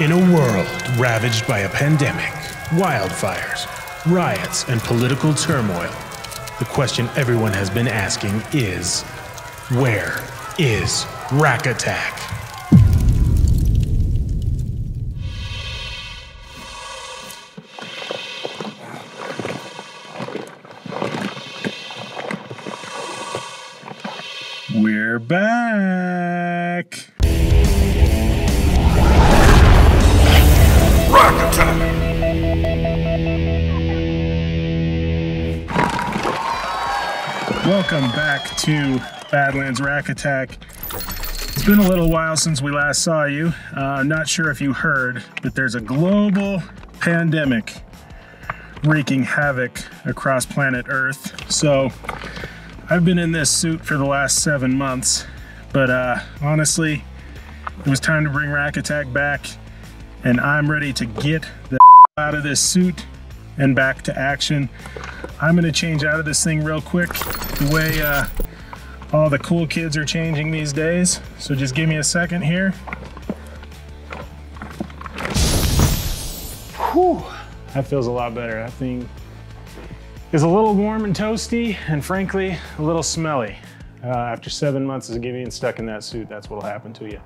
In a world ravaged by a pandemic, wildfires, riots, and political turmoil, the question everyone has been asking is, where is Rack Attack? We're back. Rack Attack! Welcome back to Badlands Rack Attack. It's been a little while since we last saw you. Not sure if you heard, but there's a global pandemic wreaking havoc across planet Earth. So I've been in this suit for the last 7 months, but honestly, it was time to bring Rack Attack back, and I'm ready to get the out of this suit and back to action. I'm gonna change out of this thing real quick, the way all the cool kids are changing these days. So just give me a second here. Whew, that feels a lot better. That thing is a little warm and toasty, and frankly, a little smelly. After 7 months of getting stuck in that suit, that's what'll happen to you.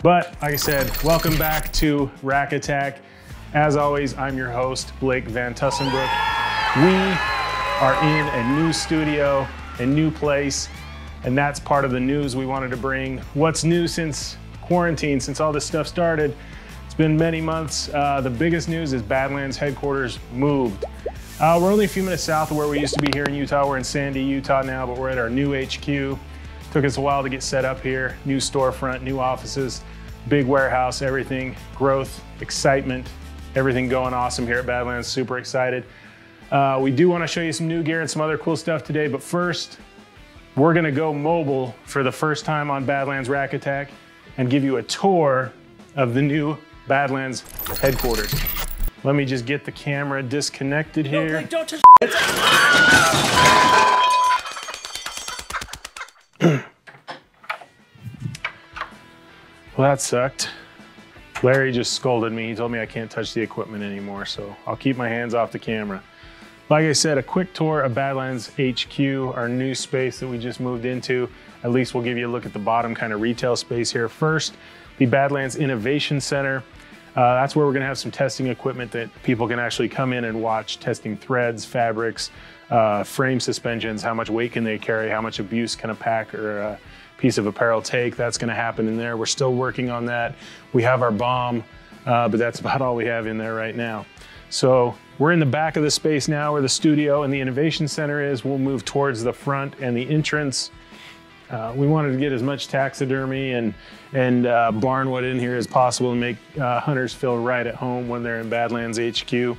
But like I said, welcome back to Rack Attack. As always, I'm your host, Blake Van Tussenbrook. We are in a new studio, a new place, and that's part of the news we wanted to bring. What's new since quarantine, since all this stuff started? It's been many months. The biggest news is Badlands headquarters moved. We're only a few minutes south of where we used to be here in Utah. We're in Sandy, Utah now, but we're at our new HQ. Took us a while to get set up here. New storefront, new offices, big warehouse, everything, growth, excitement, everything going awesome here at Badlands. Super excited. We do want to show you some new gear and some other cool stuff today, but first, we're gonna go mobile for the first time on Badlands Rack Attack and give you a tour of the new Badlands headquarters. Let me just get the camera disconnected here. No, Blake, don't touch Well, that sucked. Larry just scolded me. He told me I can't touch the equipment anymore, so I'll keep my hands off the camera. Like I said, a quick tour of Badlands HQ, our new space that we just moved into. At least we'll give you a look at the bottom kind of retail space here. First, the Badlands Innovation Center. That's where we're gonna have some testing equipment that people can actually come in and watch, testing threads, fabrics, frame suspensions, how much weight can they carry, how much abuse can a pack or a piece of apparel take. That's gonna happen in there. We're still working on that. We have our bomb, but that's about all we have in there right now. So we're in the back of the space now where the studio and the Innovation Center is. We'll move towards the front and the entrance. We wanted to get as much taxidermy and barnwood in here as possible to make hunters feel right at home when they're in Badlands HQ.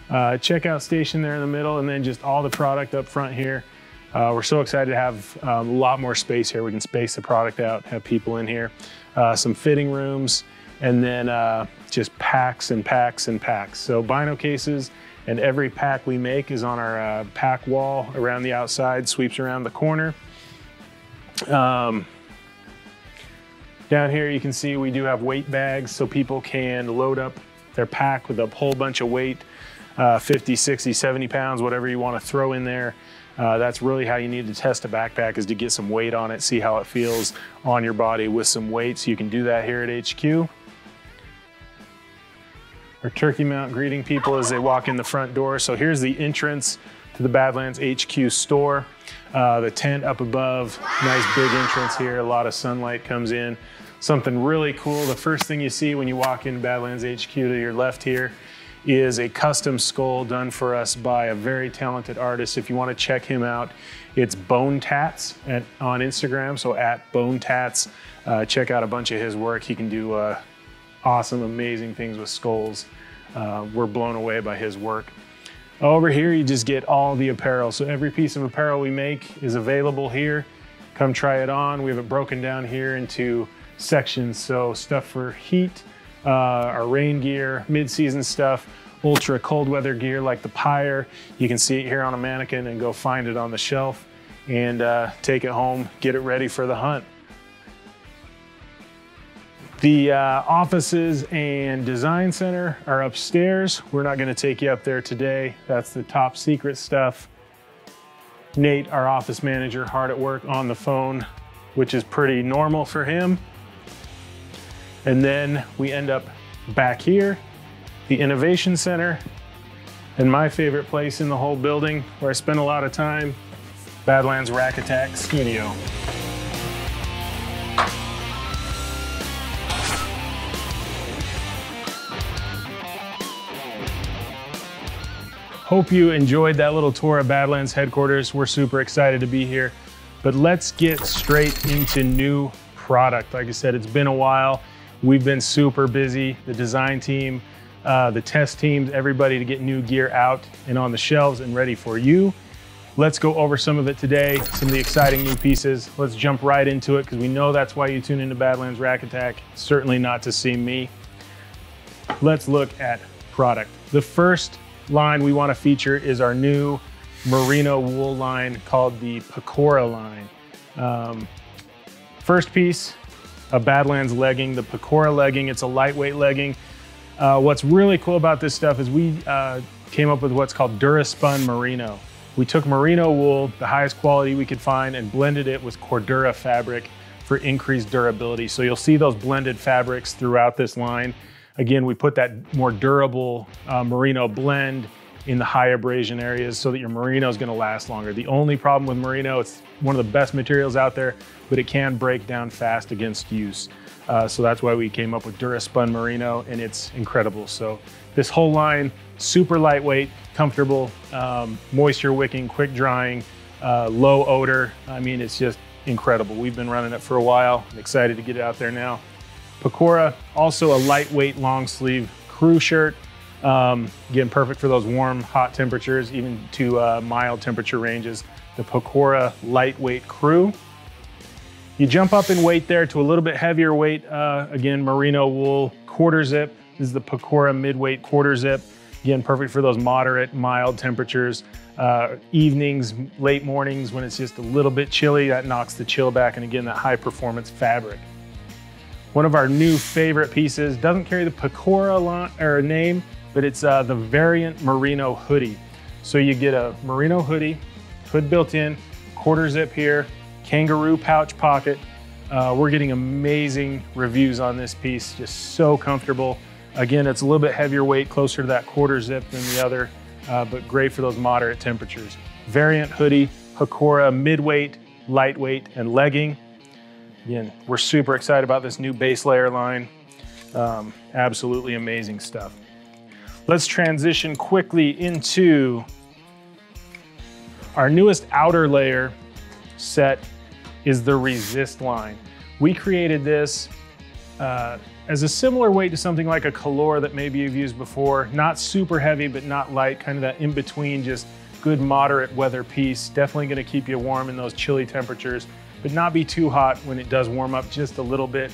Checkout station there in the middle, and then just all the product up front here. We're so excited to have a lot more space here. We can space the product out, have people in here. Some fitting rooms, and then just packs and packs and packs. So bino cases, and every pack we make is on our pack wall around the outside, sweeps around the corner. Down here you can see we do have weight bags so people can load up their pack with a whole bunch of weight, 50, 60, 70 pounds, whatever you want to throw in there. That's really how you need to test a backpack, is to get some weight on it, see how it feels on your body with some weight. So you can do that here at HQ. Our turkey mount greeting people as they walk in the front door. So here's the entrance to the Badlands HQ store. The tent up above, nice big entrance here. A lot of sunlight comes in. Something really cool. The first thing you see when you walk in Badlands HQ to your left here is a custom skull done for us by a very talented artist. If you want to check him out, it's Bone Tats on Instagram. So at Bone Tats, check out a bunch of his work. He can do awesome, amazing things with skulls. We're blown away by his work. Over here, you just get all the apparel. So every piece of apparel we make is available here. Come try it on. We have it broken down here into sections. So stuff for heat, our rain gear, mid-season stuff, ultra cold weather gear like the Pyre. You can see it here on a mannequin and go find it on the shelf and take it home, get it ready for the hunt. The offices and design center are upstairs. We're not gonna take you up there today. That's the top secret stuff. Nate, our office manager, hard at work on the phone, which is pretty normal for him. And then we end up back here, the innovation center, and my favorite place in the whole building where I spend a lot of time, Badlands Rack Attack studio. Hope you enjoyed that little tour of Badlands headquarters. We're super excited to be here, but let's get straight into new product. Like I said, it's been a while. We've been super busy, the design team, the test teams, everybody to get new gear out and on the shelves and ready for you. Let's go over some of it today, some of the exciting new pieces. Let's jump right into it because we know that's why you tune into Badlands Rack Attack, certainly not to see me. Let's look at product. The first line we want to feature is our new merino wool line called the Pecora line. First piece, a Badlands legging, the Pecora legging. It's a lightweight legging. What's really cool about this stuff is we came up with what's called Duraspun merino. We took merino wool, the highest quality we could find, and blended it with Cordura fabric for increased durability. So you'll see those blended fabrics throughout this line. Again, we put that more durable merino blend in the high abrasion areas so that your merino is gonna last longer. The only problem with merino, it's one of the best materials out there, but it can break down fast against use. So that's why we came up with Duraspun merino, and it's incredible. So this whole line, super lightweight, comfortable, moisture wicking, quick drying, low odor. I mean, it's just incredible. We've been running it for a while. I'm excited to get it out there now. Pecora, also a lightweight long sleeve crew shirt. Again, perfect for those warm, hot temperatures, even to mild temperature ranges. The Pecora lightweight crew. You jump up in weight there to a little bit heavier weight. Again, merino wool quarter zip. This is the Pecora midweight quarter zip. Again, perfect for those moderate, mild temperatures. Evenings, late mornings when it's just a little bit chilly, that knocks the chill back. And again, that high performance fabric. One of our new favorite pieces, doesn't carry the Pecora name, but it's the variant merino hoodie. So you get a merino hoodie, hood built in, quarter zip here, kangaroo pouch pocket. We're getting amazing reviews on this piece, just so comfortable. Again, it's a little bit heavier weight, closer to that quarter zip than the other, but great for those moderate temperatures. Variant hoodie, Pecora midweight, lightweight, and legging. Again, we're super excited about this new base layer line. Absolutely amazing stuff. Let's transition quickly into our newest outer layer set is the Resist line. We created this as a similar weight to something like a Color that maybe you've used before. Not super heavy, but not light, kind of that in between, just good moderate weather piece. Definitely gonna keep you warm in those chilly temperatures, but not be too hot when it does warm up just a little bit.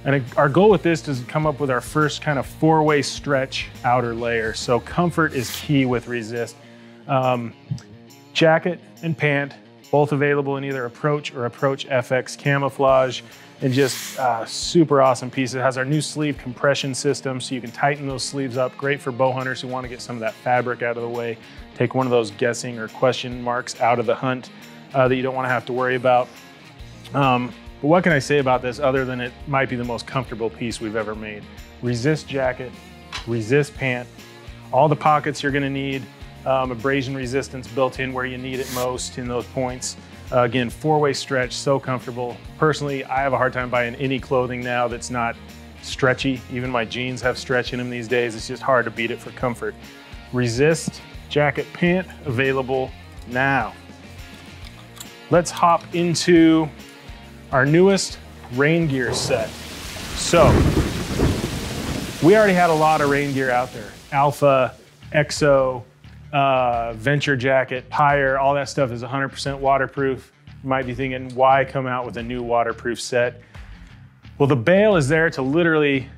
And our goal with this is to come up with our first kind of four-way stretch outer layer. So comfort is key with Resist. Jacket and pant, both available in either Approach or Approach FX camouflage, and just super awesome piece. It has our new sleeve compression system, so you can tighten those sleeves up. Great for bow hunters who want to get some of that fabric out of the way, take one of those guessing or question marks out of the hunt that you don't want to have to worry about. But what can I say about this other than it might be the most comfortable piece we've ever made? Resist jacket, Resist pant, all the pockets you're gonna need, abrasion resistance built in where you need it most in those points. Again, four-way stretch, so comfortable. Personally, I have a hard time buying any clothing now that's not stretchy. Even my jeans have stretch in them these days. It's just hard to beat it for comfort. Resist jacket pant available now. Let's hop into our newest rain gear set. So we already had a lot of rain gear out there. Alpha, Exo, Venture jacket, Pyre, all that stuff is 100% waterproof. You might be thinking, why come out with a new waterproof set? Well, the bail is there to literally,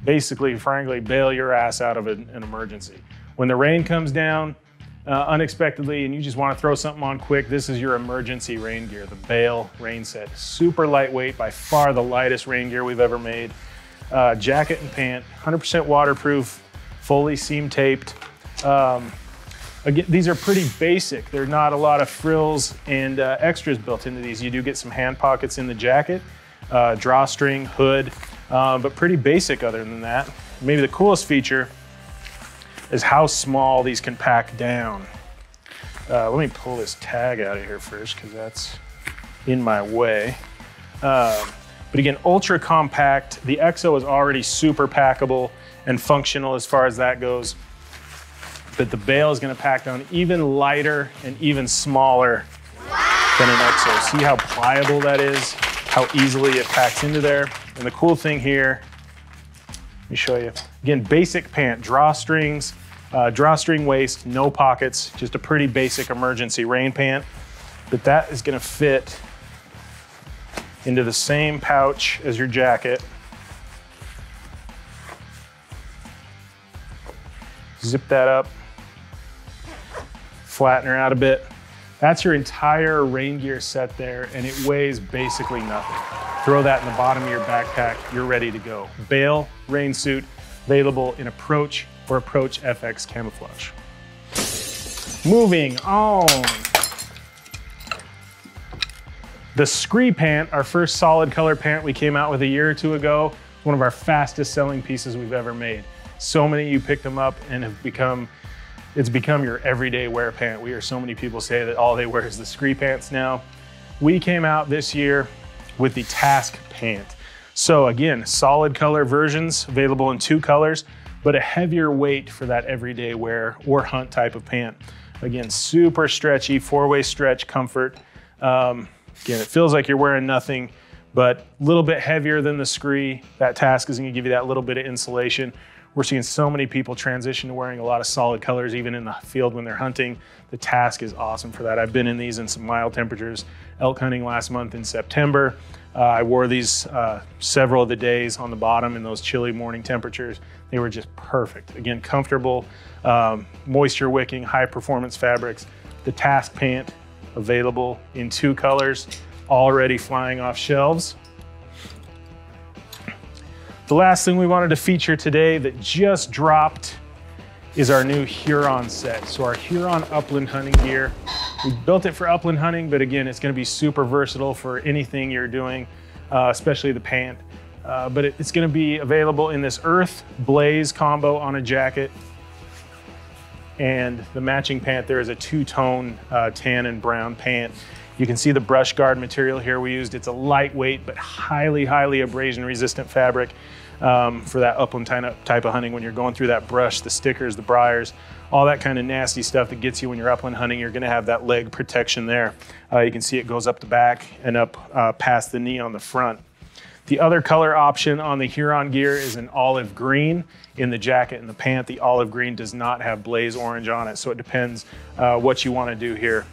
basically, frankly, bail your ass out of an emergency. When the rain comes down unexpectedly and you just want to throw something on quick, this is your emergency rain gear, the Bail rain set. Super lightweight, by far the lightest rain gear we've ever made. jacket and pant, 100% waterproof, fully seam taped. Again, these are pretty basic. There are not a lot of frills and extras built into these. You do get some hand pockets in the jacket, drawstring, hood, but pretty basic other than that. Maybe the coolest feature is how small these can pack down. Let me pull this tag out of here first because that's in my way. But again, ultra compact. The EXO is already super packable and functional as far as that goes. But the bale is gonna pack down even lighter and even smaller than an EXO. See how pliable that is, how easily it packs into there. And the cool thing here, let me show you. Again, basic pant, drawstring waist, no pockets, just a pretty basic emergency rain pant. But that is gonna fit into the same pouch as your jacket. Zip that up. Flatten her out a bit. That's your entire rain gear set there, and it weighs basically nothing. Throw that in the bottom of your backpack, you're ready to go. Bale, rain suit, available in Approach or Approach FX camouflage. Moving on. The Scree pant, our first solid color pant we came out with a year or two ago, one of our fastest selling pieces we've ever made. So many of you picked them up and it's become your everyday wear pant. We hear so many people say that all they wear is the Scree pants now. We came out this year with the Task pant. So again, solid color versions available in 2 colors, but a heavier weight for that everyday wear or hunt type of pant. Again, super stretchy, 4-way stretch comfort. Again, it feels like you're wearing nothing, but a little bit heavier than the Scree. That Task is gonna give you that little bit of insulation. We're seeing so many people transition to wearing a lot of solid colors, even in the field when they're hunting. The Task is awesome for that. I've been in these in some mild temperatures, elk hunting last month in September. I wore these several of the days on the bottom in those chilly morning temperatures. They were just perfect. Again, comfortable, moisture wicking, high performance fabrics. The Task pant available in 2 colors, already flying off shelves. The last thing we wanted to feature today that just dropped is our new Huron set. So our Huron upland hunting gear. We built it for upland hunting, but again, it's gonna be super versatile for anything you're doing, especially the pant. But it's gonna be available in this earth blaze combo on a jacket. And the matching pant there is a 2-tone tan and brown pant. You can see the brush guard material here we used. It's a lightweight but highly, highly abrasion resistant fabric for that upland type of hunting when you're going through that brush, the stickers, the briars, all that kind of nasty stuff that gets you when you're upland hunting. You're gonna have that leg protection there. You can see it goes up the back and up past the knee on the front. The other color option on the Huron gear is an olive green in the jacket and the pant. The olive green does not have blaze orange on it, so it depends what you want to do here.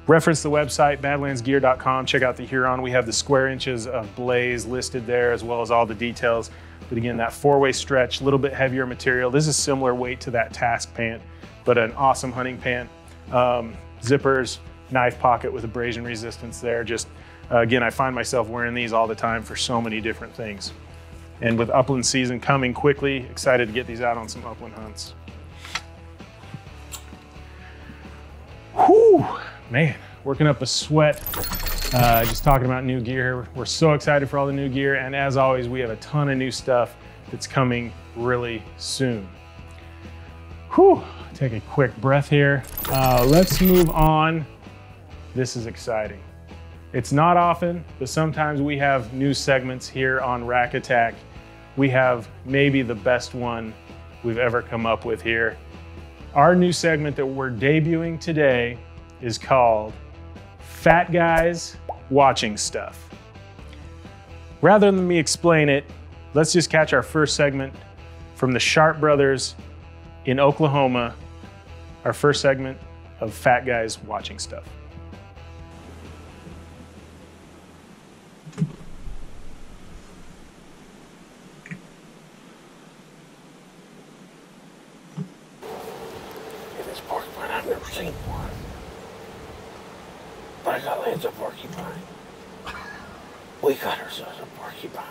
Reference the website, badlandsgear.com. Check out the Huron. We have the square inches of blaze listed there, as well as all the details. But again, that 4-way stretch, a little bit heavier material. This is similar weight to that Task pant, but an awesome hunting pant. Zippers, knife pocket with abrasion resistance there. Just, again, I find myself wearing these all the time for so many different things. And with upland season coming quickly, excited to get these out on some upland hunts. Whew. Man, working up a sweat, just talking about new gear. We're so excited for all the new gear, and as always, we have a ton of new stuff that's coming really soon. Whew, take a quick breath here. Let's move on. This is exciting. It's not often, but sometimes we have new segments here on Rack Attack. We have maybe the best one we've ever come up with here. Our new segment that we're debuting today is called Fat Guys Watching Stuff. Rather than me explain it, let's just catch our first segment from the Sharp Brothers in Oklahoma, our first segment of Fat Guys Watching Stuff. This porcupine, I've never seen one. But I got lands of porcupine. We got ourselves a porcupine.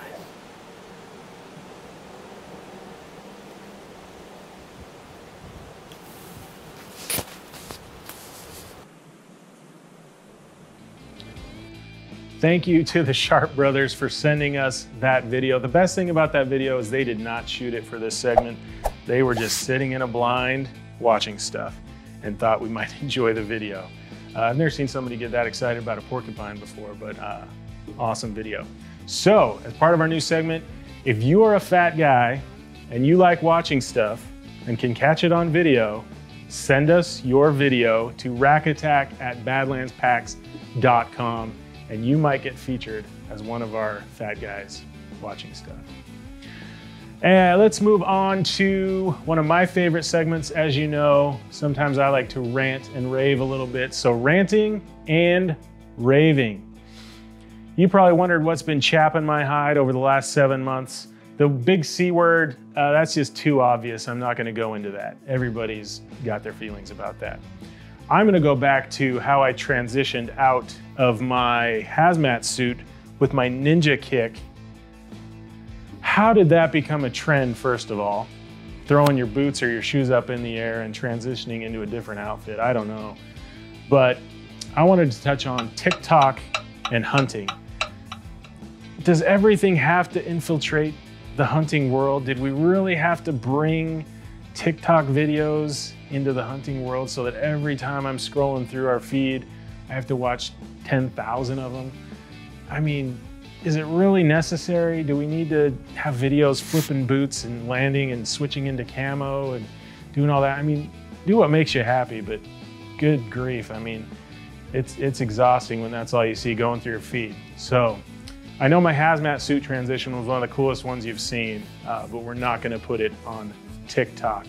Thank you to the Sharp brothers for sending us that video. The best thing about that video is they did not shoot it for this segment. They were just sitting in a blind watching stuff and thought we might enjoy the video. I've never seen somebody get that excited about a porcupine before, but awesome video. So, as part of our new segment, if you are a fat guy and you like watching stuff and can catch it on video, send us your video to rackattack@badlandspacks.com and you might get featured as one of our fat guys watching stuff. And let's move on to one of my favorite segments. As you know, sometimes I like to rant and rave a little bit. So ranting and raving. You probably wondered what's been chapping my hide over the last 7 months. The big C word, that's just too obvious. I'm not gonna go into that. Everybody's got their feelings about that. I'm gonna go back to how I transitioned out of my hazmat suit with my ninja kick. How did that become a trend, first of all? Throwing your boots or your shoes up in the air and transitioning into a different outfit, I don't know. But I wanted to touch on TikTok and hunting. Does everything have to infiltrate the hunting world? Did we really have to bring TikTok videos into the hunting world so that every time I'm scrolling through our feed, I have to watch 10,000 of them? I mean, is it really necessary? Do we need to have videos flipping boots and landing and switching into camo and doing all that? I mean, do what makes you happy, but good grief. I mean, it's exhausting when that's all you see going through your feed. So I know my hazmat suit transition was one of the coolest ones you've seen, but we're not gonna put it on TikTok.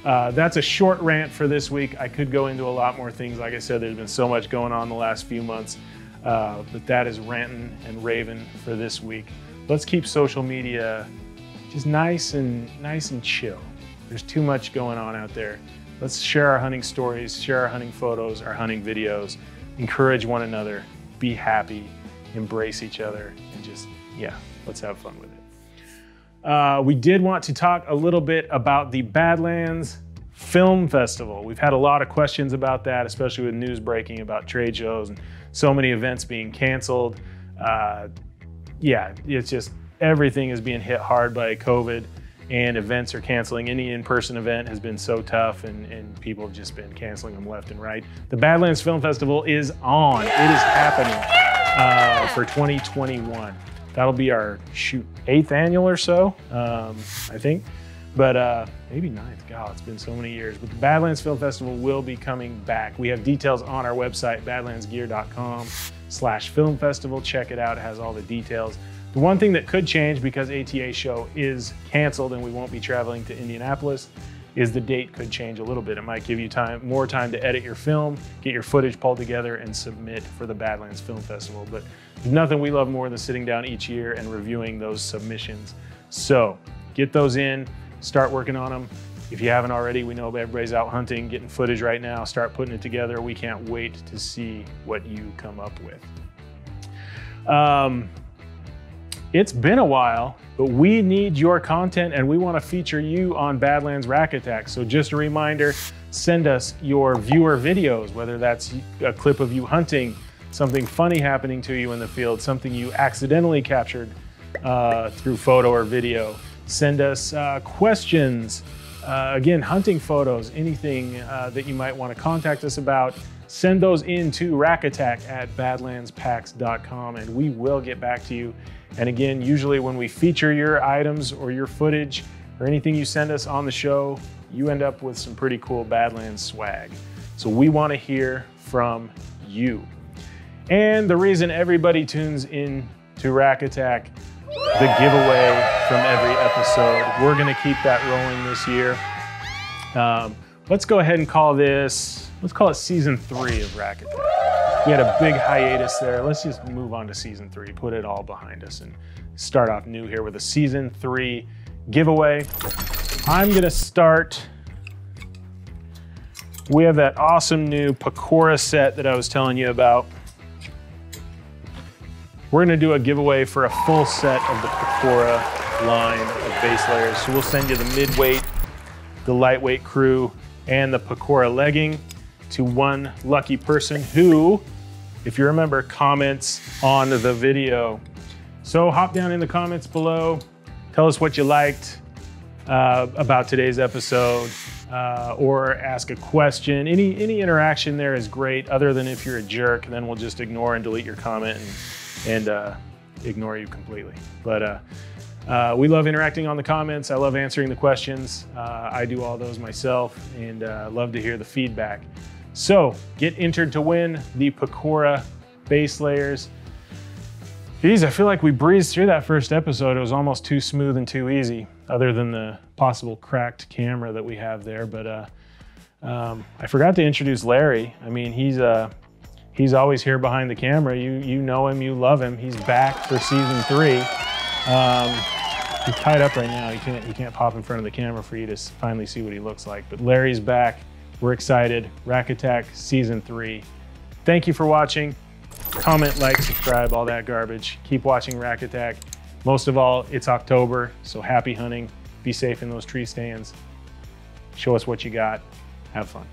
That's a short rant for this week. I could go into a lot more things. Like I said, there's been so much going on the last few months, but that is ranting and raving for this week. Let's keep social media just nice and chill. There's too much going on out there. Let's share our hunting stories, share our hunting photos, our hunting videos, encourage one another, be happy, embrace each other, and just, yeah, let's have fun with it. We did want to talk a little bit about the Badlands Film Festival. We've had a lot of questions about that, especially with news breaking about trade shows and so many events being canceled. Yeah, it's just everything is being hit hard by COVID and events are canceling. Any in-person event has been so tough and people have just been canceling them left and right. The Badlands Film Festival is on. It is happening for 2021. That'll be our 8th annual or so, I think, but maybe 9th. God, it's been so many years. But the Badlands Film Festival will be coming back. We have details on our website, badlandsgear.com/film festival. Check it out, it has all the details. The one thing that could change because ATA show is canceled and we won't be traveling to Indianapolis is the date could change a little bit. It might give you more time to edit your film, get your footage pulled together and submit for the Badlands Film Festival. But there's nothing we love more than sitting down each year and reviewing those submissions. So get those in, start working on them. If you haven't already, we know everybody's out hunting, getting footage right now, start putting it together. We can't wait to see what you come up with. It's been a while, but we need your content and we want to feature you on Badlands Rack Attack. So just a reminder, send us your viewer videos, whether that's a clip of you hunting, something funny happening to you in the field, something you accidentally captured through photo or video. Send us questions, again, hunting photos, anything that you might want to contact us about. Send those in to rackattack@badlandspacks.com and we will get back to you. And again, usually when we feature your items or your footage or anything you send us on the show, you end up with some pretty cool Badlands swag. So we want to hear from you. And the reason everybody tunes in to Rack Attack, the giveaway from every episode. We're going to keep that rolling this year. Let's go ahead and call this, let's call it season 3 of Rack Attack. We had a big hiatus there. Let's just move on to season 3, put it all behind us and start off new here with a season 3 giveaway. I'm gonna start, we have that awesome new Pakora set that I was telling you about. We're gonna do a giveaway for a full set of the Pakora line of base layers. So we'll send you the midweight, the lightweight crew, and the Pakora legging to one lucky person who if you remember, comments on the video. So hop down in the comments below. Tell us what you liked about today's episode, or ask a question. Any interaction there is great, other than if you're a jerk, then we'll just ignore and delete your comment and ignore you completely. But we love interacting on the comments. I love answering the questions. I do all those myself, and love to hear the feedback. So get entered to win the Pecora base layers. Geez, I feel like we breezed through that first episode. It was almost too smooth and too easy, other than the possible cracked camera that we have there. But I forgot to introduce Larry. I mean, he's always here behind the camera. You know him, you love him. He's back for season 3. He's tied up right now. You can't pop in front of the camera for you to finally see what he looks like. But Larry's back. We're excited. Rack Attack season 3. Thank you for watching. Comment, like, subscribe, all that garbage. Keep watching Rack Attack. Most of all, it's October, so happy hunting. Be safe in those tree stands. Show us what you got. Have fun.